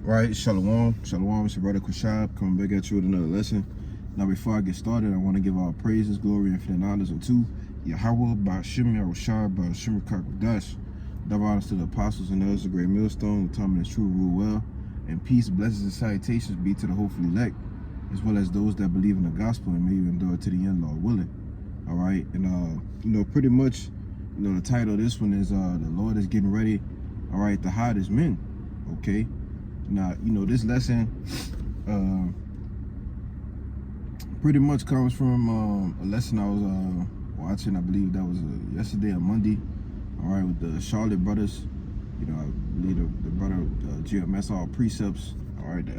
Right, Shalom, it's your brother Kushab coming back at you with another lesson. Now before I get started, I want to give all praises, glory, and infinite honors unto Yahweh, Ba'ashim Yahushua, Ba'ashim Kakudash. Double honors to the apostles and others, the great millstone, the time and true rule well, and peace, blessings, and salutations be to the hopefully elect, as well as those that believe in the gospel and may endure to the end, Lord willing. All right, and pretty much, the title of this one is the Lord is getting ready, all right, to hide his men. Okay. Now, this lesson pretty much comes from a lesson I was watching. I believe that was yesterday or Monday, all right, with the Charlotte brothers. I believe the brother GMS All Precepts, all right, the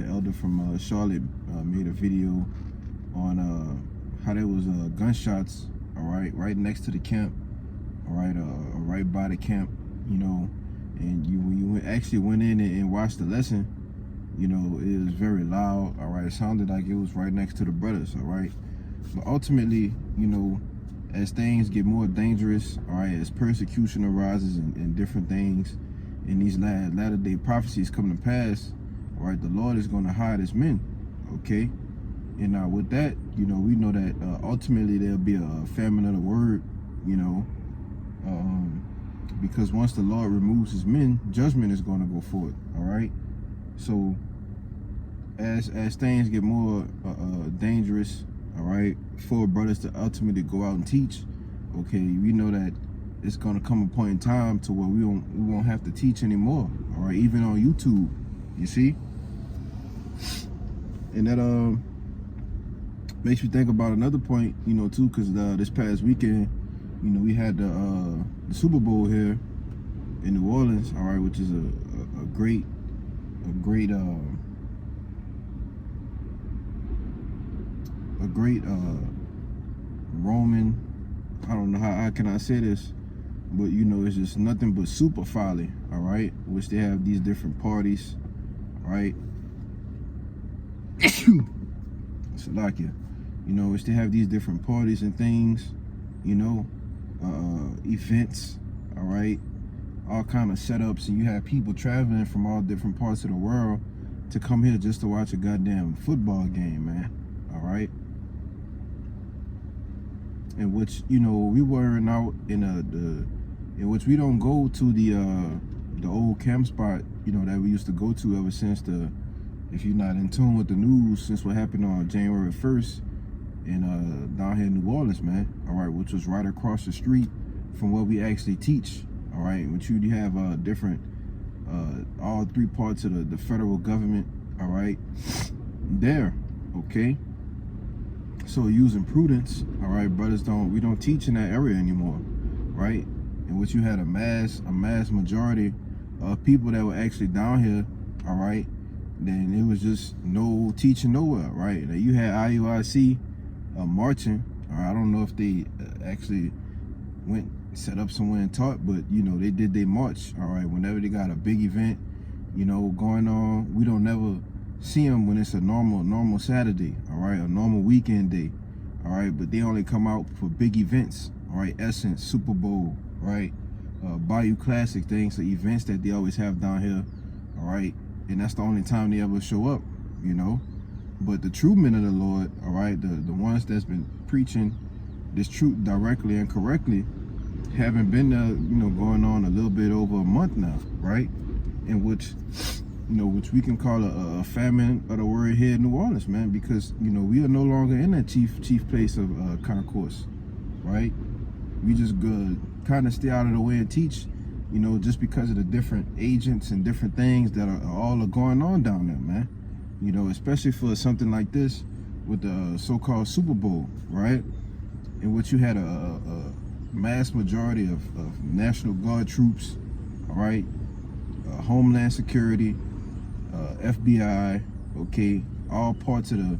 elder from Charlotte made a video on how there was gunshots, all right next to the camp, all right, right by the camp, and when you actually went in and watched the lesson, it was very loud, all right. It sounded like it was right next to the brothers, all right. But ultimately, as things get more dangerous, all right, as persecution arises and different things, and these latter day prophecies come to pass, all right, the Lord is going to hide his men, okay. And now with that, we know that ultimately there'll be a famine of the word, because once the Lord removes his men, judgment is going to go forth, all right. So as things get more dangerous, all right, for brothers to ultimately go out and teach, okay, we know that it's going to come a point in time to where we won't have to teach anymore, all right, even on YouTube, you see. And that makes you think about another point, too, because this past weekend, we had the Super Bowl here in New Orleans, all right, which is a great Roman, I don't know how can I say this, but it's just nothing but super folly, all right, which they have these different parties, all right. Salakia, which they have these different parties and things, events, all right, all kind of setups, and you have people traveling from all different parts of the world to come here just to watch a goddamn football game, man, all right. In which we weren't out in which we don't go to the old camp spot that we used to go to ever since if you're not in tune with the news, since what happened on January 1st in down here in New Orleans, man, all right, which was right across the street from where we actually teach, all right, which you have different all three parts of the federal government, all right, there, okay. So using prudence, all right, brothers, we don't teach in that area anymore, right? In which you had a mass majority of people that were actually down here, all right. Then it was just no teaching nowhere, right? Now you had IUIC marching. I don't know if they actually went set up somewhere and taught, but they did their march, all right. Whenever they got a big event, going on, we don't never see them when it's a normal Saturday, all right, a normal weekend day, all right. But they only come out for big events, all right, Essence, Super Bowl, right, Bayou Classic things, the events that they always have down here, all right. And that's the only time they ever show up, But the true men of the Lord, all right, the ones that's been preaching this truth directly and correctly, haven't been going on a little bit over a month now, right? In which which we can call a famine of the word here in New Orleans, man, because we are no longer in that chief place of concourse, right? We just kind of stay out of the way and teach, just because of the different agents and different things that are all going on down there, man. Especially for something like this with the so-called Super Bowl, right? In which you had a mass majority of National Guard troops, all right, Homeland Security, FBI, okay, all parts of the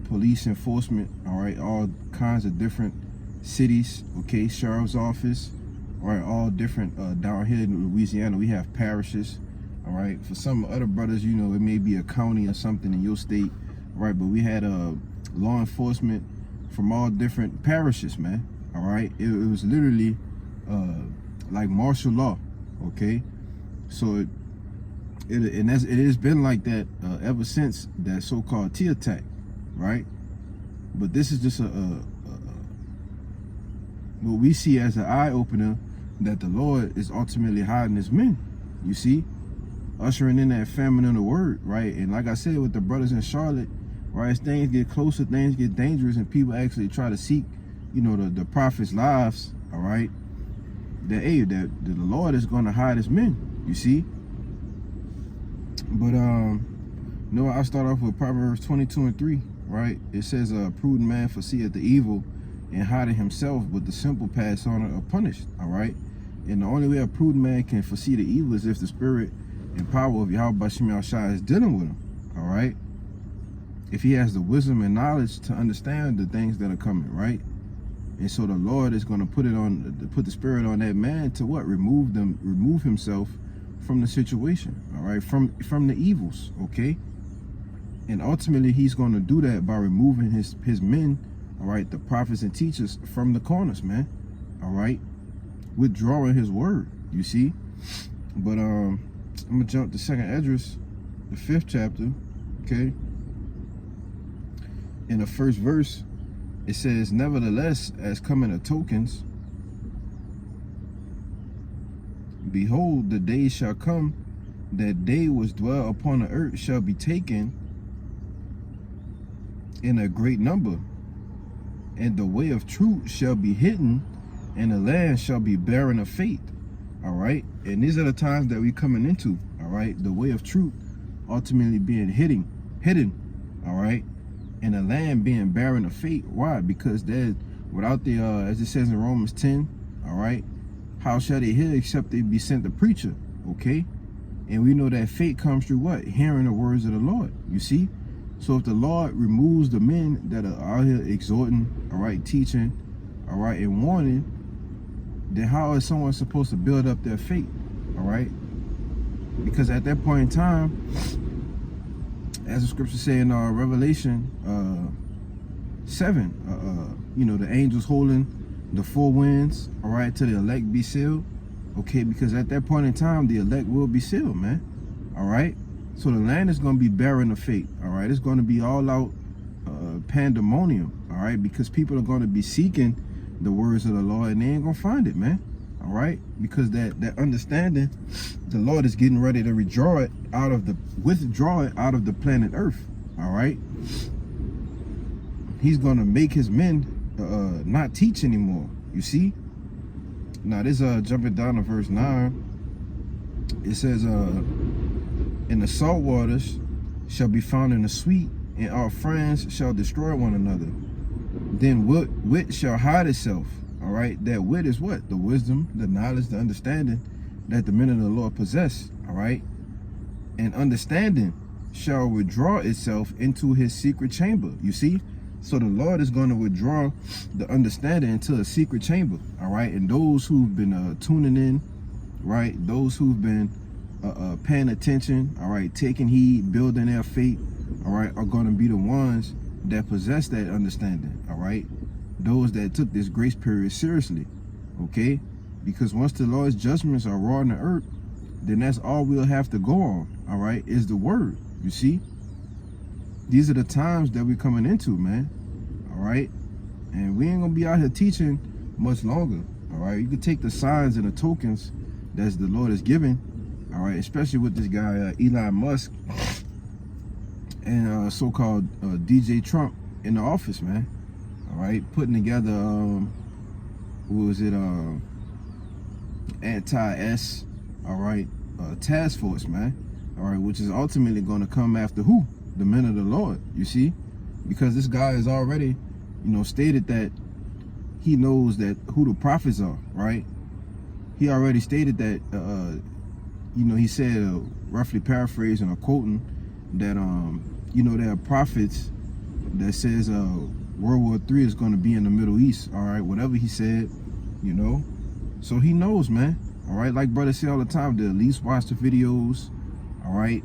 police enforcement, all right, all kinds of different cities, okay, sheriff's office, all right, all different down here in Louisiana. We have parishes, all right. For some other brothers, it may be a county or something in your state, all right, but we had law enforcement from all different parishes, man, all right. It was literally like martial law, okay. So it has been like that ever since that so-called T attack, right? But this is just what we see as an eye opener, that the Lord is ultimately hiding his men. You see, ushering in that famine in the word, right? And like I said, with the brothers in Charlotte, right, as things get closer, things get dangerous, and people actually try to seek, you know, the prophets' lives, all right, that the Lord is going to hide his men. You see. But no, I'll start off with Proverbs 22:3, right? It says, a prudent man foreseeth the evil and hideth himself, but the simple pass on it are punished, all right? And the only way a prudent man can foresee the evil is if the spirit and power of Yahweh B'Shem Yahushua is dealing with him, all right? If he has the wisdom and knowledge to understand the things that are coming, right? And so the Lord is going to put the spirit on that man to what? Remove himself from the situation, all right, from the evils, okay? And ultimately he's going to do that by removing his men, all right, the prophets and teachers from the corners, man, all right, withdrawing his word, you see. But I'm gonna jump to 2nd Esdras, the 5th chapter, okay? In the first verse, it says, nevertheless, as coming of tokens, behold, the days shall come that they which dwell upon the earth shall be taken in a great number, and the way of truth shall be hidden, and the land shall be barren of faith. All right, and these are the times that we're coming into. All right, the way of truth ultimately being hidden. All right, and the land being barren of faith. Why? Because there's without the as it says in Romans 10. All right, how shall they hear except they be sent a preacher? Okay, and we know that faith comes through what? Hearing the words of the Lord. You see. So if the Lord removes the men that are out here exhorting, all right, teaching, all right, and warning, then how is someone supposed to build up their faith, all right? Because at that point in time, as the scripture say in Revelation 7, you know, the angels holding the 4 winds, all right, till the elect be sealed, okay? Because at that point in time, the elect will be sealed, man, all right? So the land is going to be barren of faith, all right? It's going to be all out pandemonium, all right? Because people are going to be seeking the words of the Lord, and they ain't going to find it, man, all right? Because that understanding, the Lord is getting ready to withdraw it out of the planet Earth, all right? He's going to make his men not teach anymore, you see? Now, this jumping down to verse 9, it says, and the salt waters shall be found in the sweet, and our friends shall destroy one another. Then wit shall hide itself. All right, that wit is what? The wisdom, the knowledge, the understanding that the men of the Lord possess. All right, and understanding shall withdraw itself into his secret chamber. You see, so the Lord is going to withdraw the understanding into a secret chamber. All right, and those who've been tuning in, right? Those who've been paying attention, all right, taking heed, building their faith, all right, are going to be the ones that possess that understanding, all right? Those that took this grace period seriously, okay? Because once the Lord's judgments are raw in the earth, then that's all we'll have to go on, all right, is the word, you see? These are the times that we're coming into, man, all right? And we ain't going to be out here teaching much longer, all right? You can take the signs and the tokens that the Lord is giving, all right, especially with this guy Elon Musk and so-called DJ Trump in the office, man. All right, putting together what was it, anti-S, all right, task force, man. All right, which is ultimately going to come after who? The men of the Lord. You see, because this guy has already, you know, stated that he knows that who the prophets are, right? He already stated that. You know, he said, roughly paraphrasing or quoting, that, you know, there are prophets that says World War III is going to be in the Middle East, all right, whatever he said, you know. So he knows, man, all right, like brothers say all the time, to at least watch the videos, all right,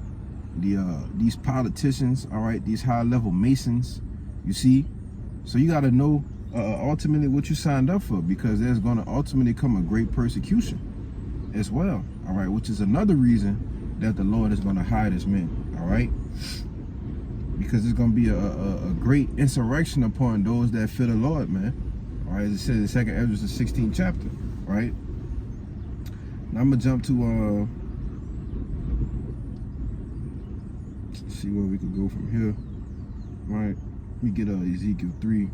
these politicians, all right, these high-level Masons, you see. So you got to know ultimately what you signed up for, because there's going to ultimately come a great persecution as well, all right, which is another reason that the Lord is going to hide his men, all right? Because it's going to be a great insurrection upon those that fear the Lord, man. All right, as it says in 2nd Ezra, the 16th chapter, right? Now I'm going to jump to, see where we could go from here, right? We get Ezekiel 3.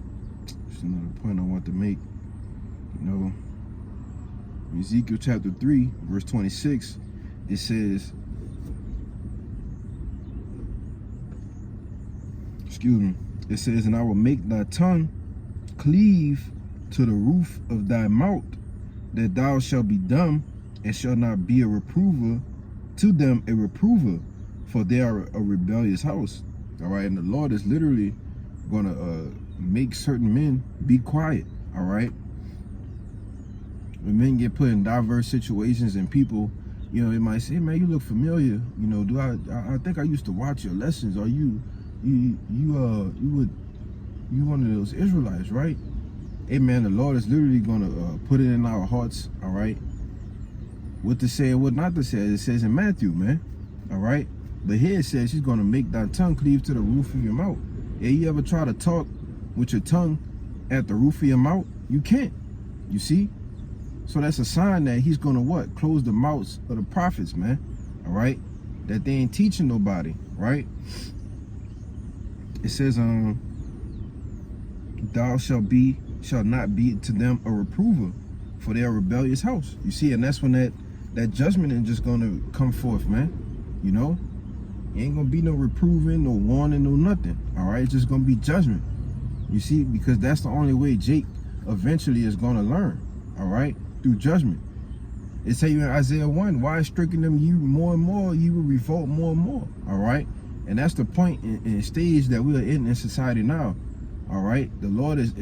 Just another point I want to make, you know. Ezekiel chapter 3, verse 26, it says, it says, and I will make thy tongue cleave to the roof of thy mouth, that thou shalt be dumb, and shalt not be a reprover to them, a reprover, for they are a rebellious house. All right, and the Lord is literally going to make certain men be quiet. All right, when men get put in diverse situations, and people, you know, they might say, man, you look familiar. You know, I think I used to watch your lessons. Are you one of those Israelites, right? Hey, man, the Lord is literally going to put it in our hearts, all right, what to say and what not to say. It says in Matthew, man, all right? But here it says she's going to make thy tongue cleave to the roof of your mouth. Hey, you ever try to talk with your tongue at the roof of your mouth? You can't, you see? So that's a sign that he's going to what? Close the mouths of the prophets, man, all right? That they ain't teaching nobody, right? It says, thou shalt not be to them a reprover, for their rebellious house. You see, and that's when that judgment is just gonna come forth, man. You know, ain't gonna be no reproving, no warning, no nothing. All right, it's just gonna be judgment. You see, because that's the only way Jake eventually is gonna learn. All right, through judgment. It say you in Isaiah 1, why stricken them you more and more, you will revolt more and more. All right. And that's the point in stage that we are in society now. All right, the Lord is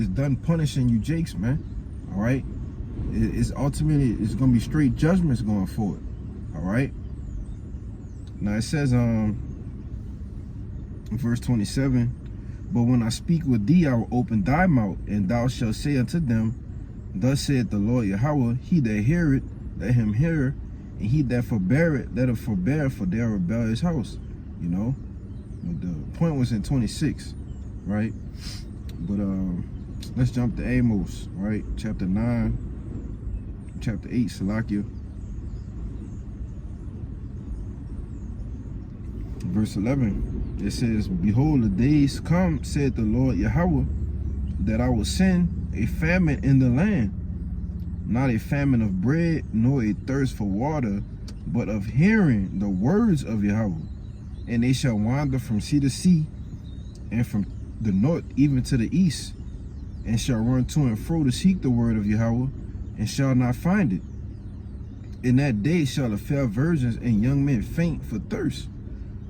done punishing you, Jakes, man. All right, it's ultimately it's gonna be straight judgments going forward. All right. Now it says in verse 27, but when I speak with thee, I will open thy mouth, and thou shalt say unto them, thus saith the Lord Yahweh, he that heareth, let him hear, and he that forbeareth, let him forbear, for their rebellious house. You know, but the point was in 26, right? But let's jump to Amos, right? Chapter 9, chapter 8, Salakia. Verse 11, it says, behold, the days come, said the Lord Yahweh, that I will send a famine in the land, not a famine of bread, nor a thirst for water, but of hearing the words of Yahweh. And they shall wander from sea to sea, and from the north even to the east, and shall run to and fro to seek the word of Yahweh, and shall not find it. In that day shall the fair virgins and young men faint for thirst.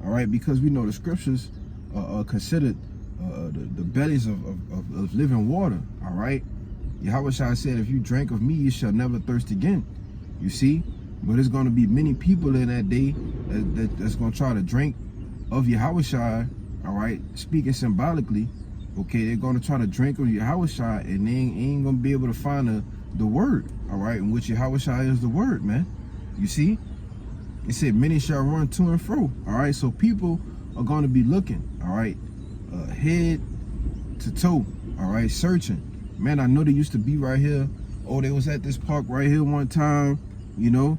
All right, because we know the scriptures are considered the bellies of living water. All right, Yahweh said, if you drink of me, you shall never thirst again. You see, but there's going to be many people in that day that's going to try to drink of Yahushua, all right, speaking symbolically, okay, they're going to try to drink of Yahushua, and they ain't going to be able to find the word, all right, in which Yahushua is the word, man. You see, it said many shall run to and fro, all right, so people are going to be looking, all right, head to toe, all right, searching. Man, I know they used to be right here. Oh, they was at this park right here one time, you know.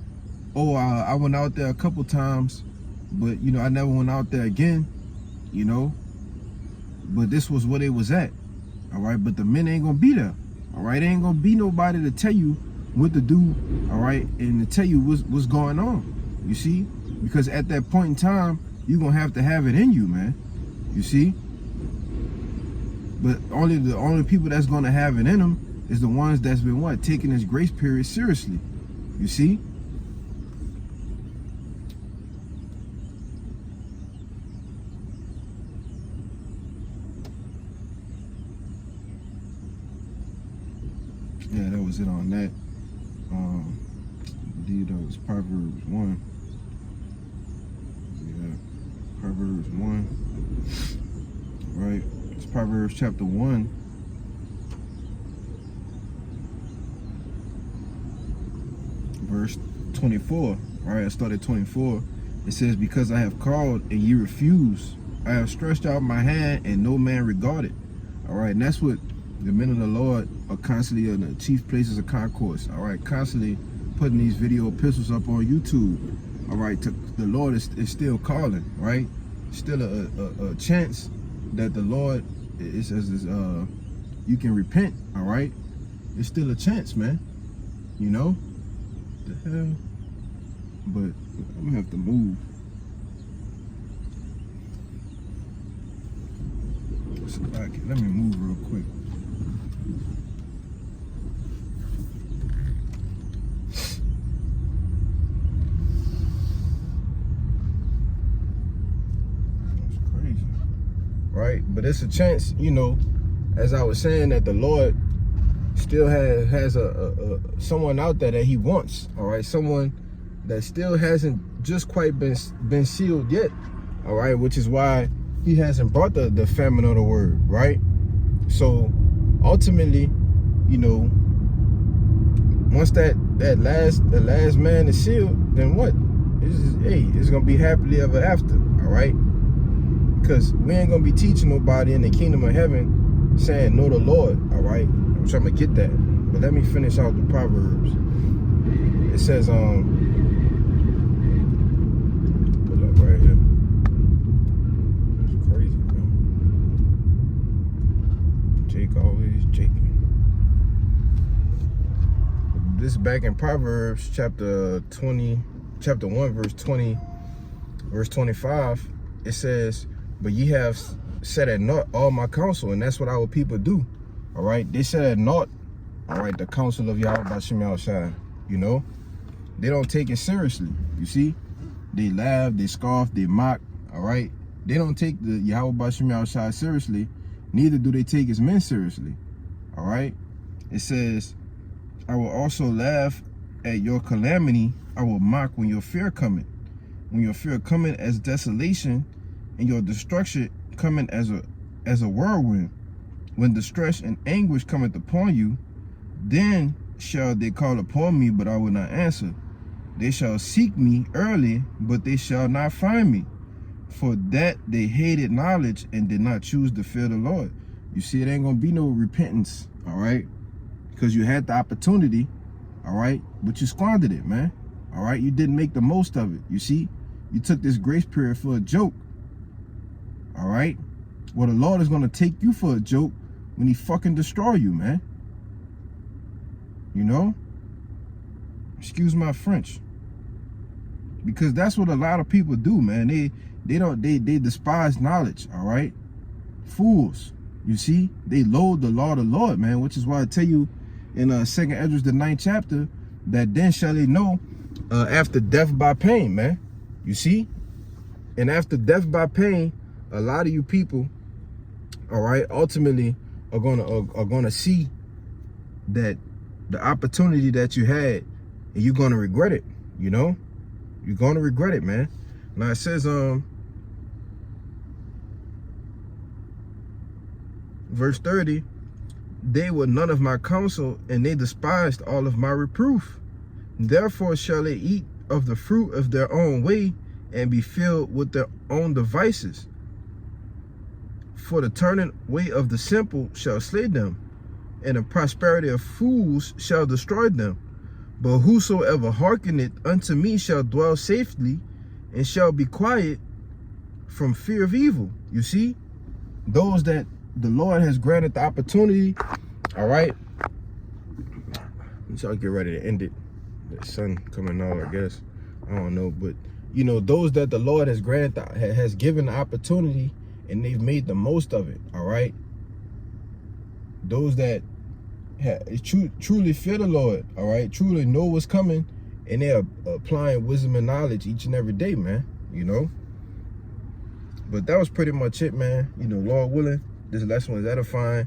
Oh, I went out there a couple times, but, you know, I never went out there again, you know. But this was where they was at, all right. But the men ain't going to be there, all right. There ain't going to be nobody to tell you what to do, all right, and to tell you what's going on, you see. Because at that point in time, you're going to have it in you, man, you see. But the only people that's going to have it in them is the ones that's been, what, taking this grace period seriously, you see. Yeah, that was it on that. I believe that was Proverbs 1. Yeah, Proverbs 1. Right, it's Proverbs chapter 1. Verse 24. All right, I started 24. It says, because I have called and ye refuse, I have stretched out my hand and no man regarded. All right, and that's what the men of the Lord are constantly in the chief places of concourse. All right, constantly putting these video epistles up on YouTube. All right, the Lord is still calling. Right, still a chance that the Lord is you can repent. All right, it's still a chance, man. You know, the hell. But I'm gonna have to move. Let me move real quick. That's crazy, right? But it's a chance, you know, as I was saying, that the Lord still has a someone out there that He wants. All right, someone that still hasn't just quite been sealed yet. All right, which is why He hasn't brought the famine of the word, right? So ultimately, you know, once the last man is sealed, then what? It's gonna be happily ever after. All right, because we ain't gonna be teaching nobody in the kingdom of heaven saying know the Lord. All right, I'm trying to get that, but let me finish out the Proverbs. It says right here. That's crazy, man. Jake always jaking. This is back in Proverbs chapter 1, verse 20, verse 25. It says, but ye have set at naught all my counsel, and that's what our people do. All right, they set at naught, all right, the counsel of Yahweh Bashim Yahushua. You know, they don't take it seriously. You see, they laugh, they scoff, they mock. All right, they don't take the Yahweh Bashim Yahushua seriously. Neither do they take His men seriously. All right, it says, I will also laugh at your calamity. I will mock when your fear cometh. When your fear cometh as desolation, and your destruction cometh as a whirlwind. When distress and anguish cometh upon you, then shall they call upon me, but I will not answer. They shall seek me early, but they shall not find me. For that they hated knowledge and did not choose to fear the Lord. You see, it ain't gonna be no repentance, all right? Because you had the opportunity, all right? But you squandered it, man. All right, you didn't make the most of it. You see, you took this grace period for a joke. All right? Well, the Lord is gonna take you for a joke when He fucking destroy you, man. You know? Excuse my French. Because that's what a lot of people do, man. They despise knowledge, all right? Fools. You see? They loathe the law of the Lord, man, which is why I tell you in 2nd Ezra, the 9th chapter, that then shall they know after death by pain, man. You see? And after death by pain, a lot of you people, all right, ultimately are gonna see that the opportunity that you had, and you're gonna regret it. You know, you're gonna regret it, man. Now it says, verse 30, they were none of my counsel, and they despised all of my reproof. Therefore shall they eat of the fruit of their own way, and be filled with their own devices. For the turning way of the simple shall slay them, and the prosperity of fools shall destroy them. But whosoever hearkeneth unto me shall dwell safely, and shall be quiet from fear of evil. You see, those that the Lord has granted the opportunity, all right? So I'll get ready to end it. The sun coming out, I guess. I don't know, but you know, those that the Lord has granted, has given the opportunity, and they've made the most of it, all right? Those that truly fear the Lord, all right? Truly know what's coming, and they're applying wisdom and knowledge each and every day, man, you know? But that was pretty much it, man. You know, Lord willing, this lesson was edifying.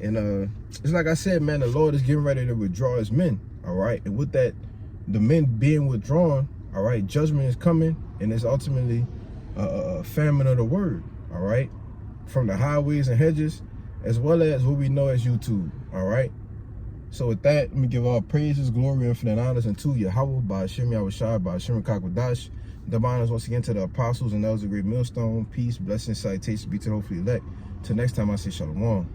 And it's like I said, man, the Lord is getting ready to withdraw His men, all right? And with that, the men being withdrawn, all right, judgment is coming, and it's ultimately a famine of the word, all right? From the highways and hedges, as well as what we know as YouTube, all right? So with that, let me give all praises, glory, infinite honors unto Yahweh, by Hashem Yahushua, by Hashem Kakwadash. Double honors once again to the apostles and elders of Great Millstone. Peace, blessings, salutations be to the hopefully elect. Till next time, I say shalom.